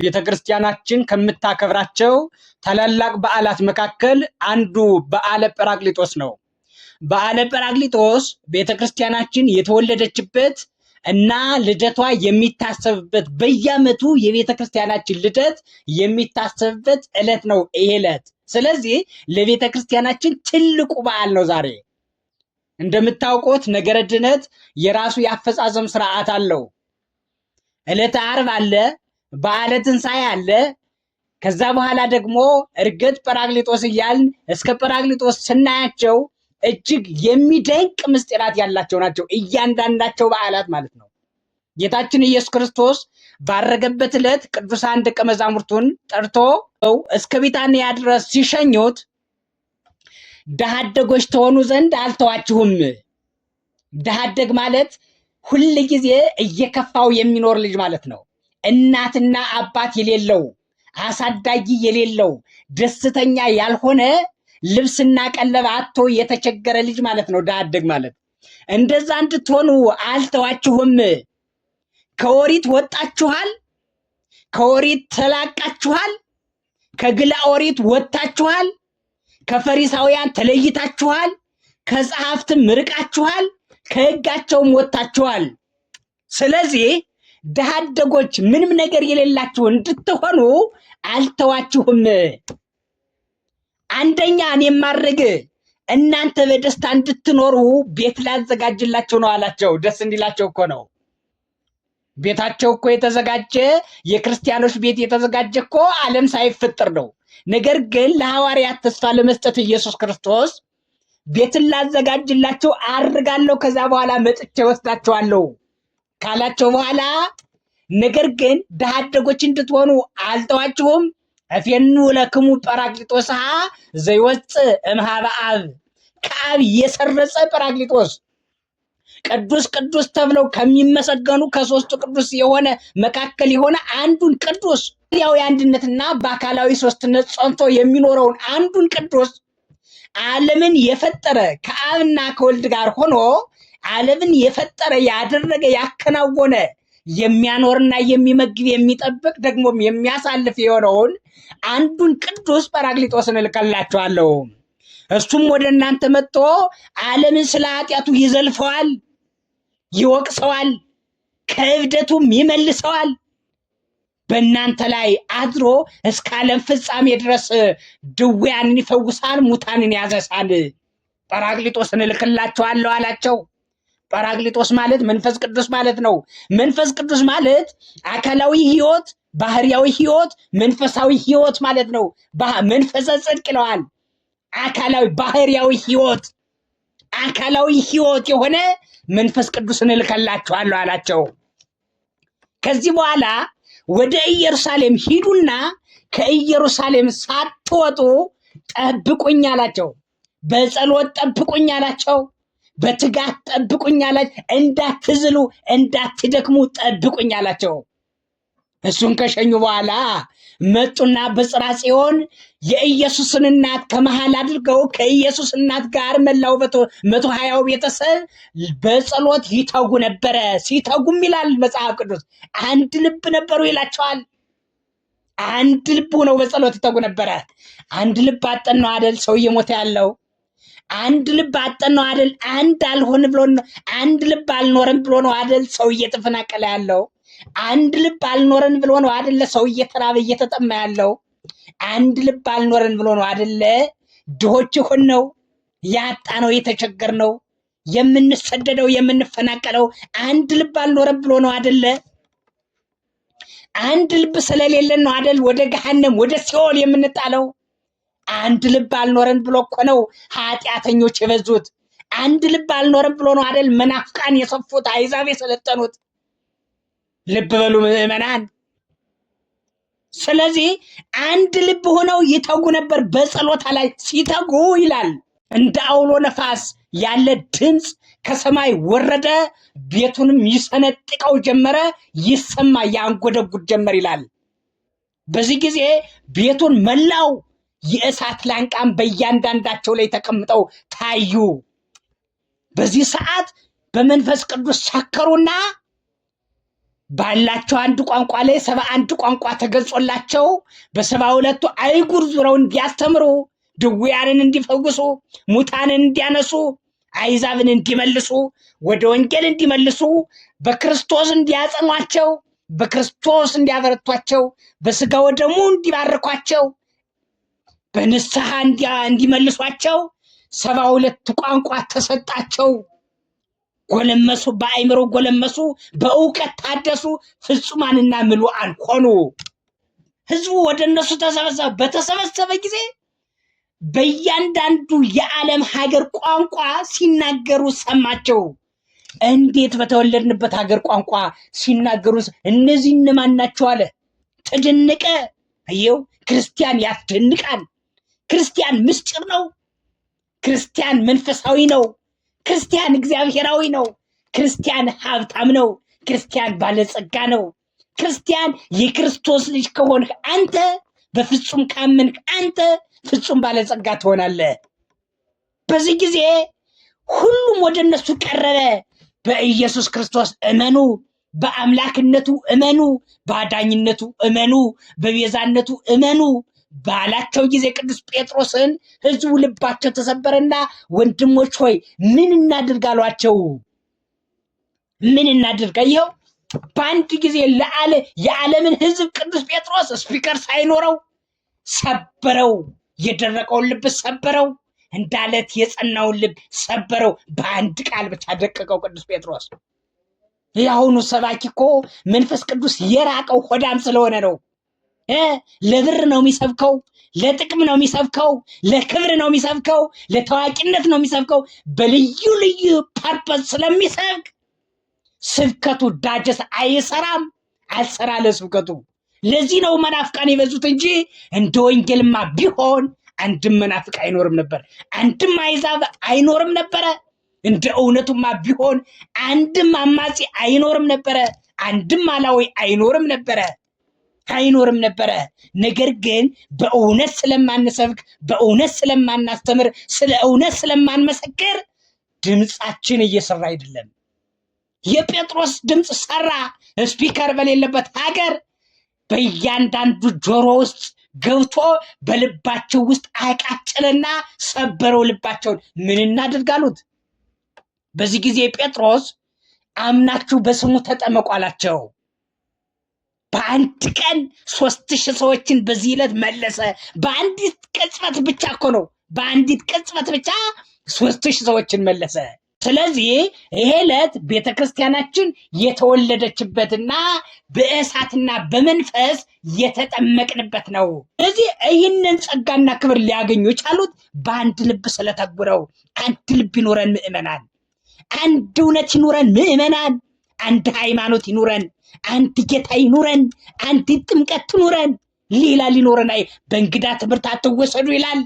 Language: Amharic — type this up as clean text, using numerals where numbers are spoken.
ቤተክርስቲያናችን ከምታከብራቸው ታላላቅ በዓላት መካከል አንዱ በዓለ ጰራቅሊጦስ ነው። በዓለ ጰራቅሊጦስ ቤተክርስቲያናችን የተወለደችበት እና ልደቷ የሚታሰብበት በየዓመቱ የቤተክርስቲያናችን ልደት የሚታሰብበት ዕለት ነው ይሄ ዕለት። ስለዚህ ለቤተክርስቲያናችን ትልቁ በዓል ነው ዛሬ። እንደምታውቁት ነገረ ድነት የራሱ ያፈጻጸም ስርዓት አለው። ዕለተ ዓርብ አለ፣ በዓለ ትንሣኤ አለ። ከዛ በኋላ ደግሞ ዕርገት ጰራቅሊጦስ እያልን እስከ ጰራቅሊጦስ ስናያቸው እጅግ የሚደንቅ ምስጢራት ያላቸው ናቸው እያንዳንዳቸው በዓላት ማለት ነው። ጌታችን ኢየሱስ ክርስቶስ ባረገበት ዕለት ቅዱሳን ደቀ መዛሙርቱን ጠርቶ እስከ ቢታንያ ድረስ ሲሸኙት ድሃ አደጎች ትሆኑ ዘንድ አልተዋችሁም። ድሃ አደግ ማለት ሁል ጊዜ እየከፋው የሚኖር ልጅ ማለት ነው። እናትና አባት የሌለው፣ አሳዳጊ የሌለው፣ ደስተኛ ያልሆነ፣ ልብስና ቀለብ አጥቶ የተቸገረ ልጅ ማለት ነው ድሃ አደግ ማለት። እንደዛ እንድትሆኑ አልተዋችሁም። ከኦሪት ወጣችኋል፣ ከኦሪት ተላቃችኋል፣ ከግላ ኦሪት ወጣችኋል፣ ከፈሪሳውያን ተለይታችኋል፣ ከጸሐፍትም ርቃችኋል፣ ከሕጋቸውም ወጣችኋል። ስለዚህ ድሃ አደጎች ምንም ነገር የሌላችሁ እንድትሆኑ አልተዋችሁም። አንደኛ እኔ ማድረግ እናንተ በደስታ እንድትኖሩ ቤት ላዘጋጅላችሁ ነው አላቸው። ደስ እንዲላቸው እኮ ነው። ቤታቸው እኮ የተዘጋጀ የክርስቲያኖች ቤት የተዘጋጀ እኮ ዓለም ሳይፈጠር ነው። ነገር ግን ለሐዋርያት ተስፋ ለመስጠት ኢየሱስ ክርስቶስ ቤትን ላዘጋጅላቸው አድርጋለሁ፣ ከዛ በኋላ መጥቼ ወስዳቸዋለሁ ካላቸው በኋላ ነገር ግን ድሃ አደጎች እንድትሆኑ አልተዋችሁም። እፌኑ ለክሙ ጰራቅሊጦስሃ ዘይወፅእ እምኀበ አብ፣ ከአብ የሰረጸ ጰራቅሊጦስ ቅዱስ ቅዱስ ተብለው ከሚመሰገኑ ከሶስቱ ቅዱስ የሆነ መካከል የሆነ አንዱን ቅዱስ ያው አንድነትና በአካላዊ ሶስትነት ጸንቶ የሚኖረውን አንዱን ቅዱስ ዓለምን የፈጠረ ከአብና ከወልድ ጋር ሆኖ ዓለምን የፈጠረ ያደረገ ያከናወነ የሚያኖርና የሚመግብ የሚጠብቅ ደግሞም የሚያሳልፍ የሆነውን አንዱን ቅዱስ ጰራቅሊጦስን እልክላችኋለሁ። እሱም ወደ እናንተ መጥቶ ዓለምን ስለ ኃጢአቱ ይዘልፈዋል፣ ይወቅሰዋል፣ ከእብደቱም ይመልሰዋል። በእናንተ ላይ አድሮ እስከ ዓለም ፍጻሜ ድረስ ድውያንን ይፈውሳል፣ ሙታንን ያዘሳል። ጰራቅሊጦስን እልክላችኋለሁ አላቸው። ጰራቅሊጦስ ማለት መንፈስ ቅዱስ ማለት ነው። መንፈስ ቅዱስ ማለት አካላዊ ሕይወት፣ ባህርያዊ ሕይወት፣ መንፈሳዊ ሕይወት ማለት ነው። መንፈሰ ጽድቅ ይለዋል። አካላዊ ባህርያዊ ሕይወት፣ አካላዊ ሕይወት የሆነ መንፈስ ቅዱስን እልክላችኋለሁ አላቸው። ከዚህ በኋላ ወደ ኢየሩሳሌም ሂዱና ከኢየሩሳሌም ሳትወጡ ጠብቁኝ አላቸው። በጸሎት ጠብቁኝ አላቸው። በትጋት ጠብቁኝ አላቸው። እንዳትዝሉ እንዳትደክሙ ጠብቁኝ አላቸው። እሱን ከሸኙ በኋላ መጡና በጽርሐ ጽዮን የኢየሱስን እናት ከመሃል አድርገው ከኢየሱስ እናት ጋር መላው 120ው ቤተሰብ በጸሎት ይተጉ ነበረ። ሲተጉም ይላል መጽሐፍ ቅዱስ አንድ ልብ ነበሩ ይላቸዋል። አንድ ልብ ሆነው በጸሎት ይተጉ ነበረ። አንድ ልብ አጠን ነው አይደል ሰው እየሞተ ያለው? አንድ ልብ አጠን ነው አይደል? አንድ አልሆን ብሎ አንድ ልብ አልኖረም ብሎ ነው አይደል ሰው እየተፈናቀለ ያለው? አንድ ልብ አልኖረን ብሎ ነው አይደለ ሰው እየተራበ እየተጠማ ያለው? አንድ ልብ አልኖረን ብሎ ነው አይደለ ድሆች ሆነው ያጣ ነው የተቸገር ነው የምንሰደደው የምንፈናቀለው? አንድ ልብ አልኖረን ብሎ ነው አይደለ? አንድ ልብ ስለሌለን ነው አይደል ወደ ገሃነም ወደ ሲኦል የምንጣለው? አንድ ልብ አልኖረን ብሎ እኮ ነው ኃጢአተኞች የበዙት። አንድ ልብ አልኖረን ብሎ ነው አይደል መናፍቃን የሰፉት አሕዛብ የሰለጠኑት? ልብ በሉ ምዕመናን። ስለዚህ አንድ ልብ ሆነው ይተጉ ነበር። በጸሎታ ላይ ሲተጉ ይላል እንደ አውሎ ነፋስ ያለ ድምፅ ከሰማይ ወረደ፣ ቤቱንም ይሰነጥቀው ጀመረ፣ ይሰማ ያንጎደጉድ ጀመር ይላል። በዚህ ጊዜ ቤቱን መላው የእሳት ላንቃም በእያንዳንዳቸው ላይ ተቀምጠው ታዩ። በዚህ ሰዓት በመንፈስ ቅዱስ ሰከሩና ባላቸው አንድ ቋንቋ ላይ 71 ቋንቋ ተገልጾላቸው በ72ቱ አይጉር ዙረው እንዲያስተምሩ፣ ድውያንን እንዲፈውሱ፣ ሙታንን እንዲያነሱ፣ አይዛብን እንዲመልሱ፣ ወደ ወንጌል እንዲመልሱ፣ በክርስቶስ እንዲያጸኗቸው፣ በክርስቶስ እንዲያበረቷቸው፣ በስጋ ወደሙ እንዲባርኳቸው፣ በንስሐ እንዲመልሷቸው 72 ቋንቋ ተሰጣቸው። ጎለመሱ፣ በአእምሮ ጎለመሱ፣ በእውቀት ታደሱ፣ ፍጹማንና ምሉዓን ሆኑ። ህዝቡ ወደ እነሱ ተሰበሰበ። በተሰበሰበ ጊዜ በእያንዳንዱ የዓለም ሀገር ቋንቋ ሲናገሩ ሰማቸው። እንዴት በተወለድንበት ሀገር ቋንቋ ሲናገሩ እነዚህ እነማን ናቸው አለ። ተደነቀ። አየው፣ ክርስቲያን ያስደንቃል። ክርስቲያን ምስጢር ነው። ክርስቲያን መንፈሳዊ ነው። ክርስቲያን እግዚአብሔራዊ ነው። ክርስቲያን ሀብታም ነው። ክርስቲያን ባለጸጋ ነው። ክርስቲያን የክርስቶስ ልጅ ከሆንክ አንተ፣ በፍጹም ካመንክ አንተ ፍጹም ባለጸጋ ትሆናለህ። በዚህ ጊዜ ሁሉም ወደ እነሱ ቀረበ። በኢየሱስ ክርስቶስ እመኑ፣ በአምላክነቱ እመኑ፣ በአዳኝነቱ እመኑ፣ በቤዛነቱ እመኑ ባላቸው ጊዜ ቅዱስ ጴጥሮስን ህዝቡ ልባቸው ተሰበረና ወንድሞች ሆይ ምን እናድርግ አሏቸው። ምን እናድርግ? ይኸው በአንድ ጊዜ የዓለምን ህዝብ ቅዱስ ጴጥሮስ ስፒከር ሳይኖረው ሰበረው። የደረቀውን ልብ ሰበረው፣ እንዳለት የጸናውን ልብ ሰበረው። በአንድ ቃል ብቻ ደቀቀው ቅዱስ ጴጥሮስ። የአሁኑ ሰባኪ እኮ መንፈስ ቅዱስ የራቀው ሆዳም ስለሆነ ነው። ለብር ነው የሚሰብከው፣ ለጥቅም ነው የሚሰብከው፣ ለክብር ነው የሚሰብከው፣ ለታዋቂነት ነው የሚሰብከው። በልዩ ልዩ ፐርፐስ ስለሚሰብክ ስብከቱ ዳጀስ አይሰራም፣ አልሰራ ለስብከቱ። ለዚህ ነው መናፍቃን የበዙት እንጂ እንደ ወንጌልማ ቢሆን አንድም መናፍቅ አይኖርም ነበር፣ አንድም አይዛብ አይኖርም ነበረ። እንደ እውነቱማ ቢሆን አንድም አማጺ አይኖርም ነበረ፣ አንድም አላዊ አይኖርም ነበረ። ነገር ግን በእውነት ስለማንሰብክ፣ በእውነት ስለማናስተምር፣ ስለ እውነት ስለማንመሰክር ድምፃችን እየሰራ አይደለም። የጴጥሮስ ድምፅ ሰራ። ስፒከር በሌለበት ሀገር በእያንዳንዱ ጆሮ ውስጥ ገብቶ በልባቸው ውስጥ አቃጨለና ሰበረው ልባቸውን። ምን እናድርግ አሉት። በዚህ ጊዜ ጴጥሮስ አምናችሁ በስሙ ተጠመቁ አላቸው። በአንድ ቀን 3000 ሰዎችን በዚህ ዕለት መለሰ። በአንዲት ቅጽበት ብቻ እኮ ነው፣ በአንዲት ቅጽበት ብቻ 3000 ሰዎችን መለሰ። ስለዚህ ይሄ ዕለት ቤተክርስቲያናችን የተወለደችበትና በእሳትና በመንፈስ የተጠመቅንበት ነው። ስለዚህ ይህንን ጸጋና ክብር ሊያገኙ የቻሉት በአንድ ልብ ስለተጉረው። አንድ ልብ ይኑረን ምእመናን፣ አንድ እውነት ይኑረን ምእመናን፣ አንድ ሃይማኖት ይኑረን፣ አንድ ጌታ ይኑረን፣ አንድ ጥምቀት ትኑረን። ሌላ ሊኖረን በእንግዳ ትምህርት አትወሰዱ ይላል።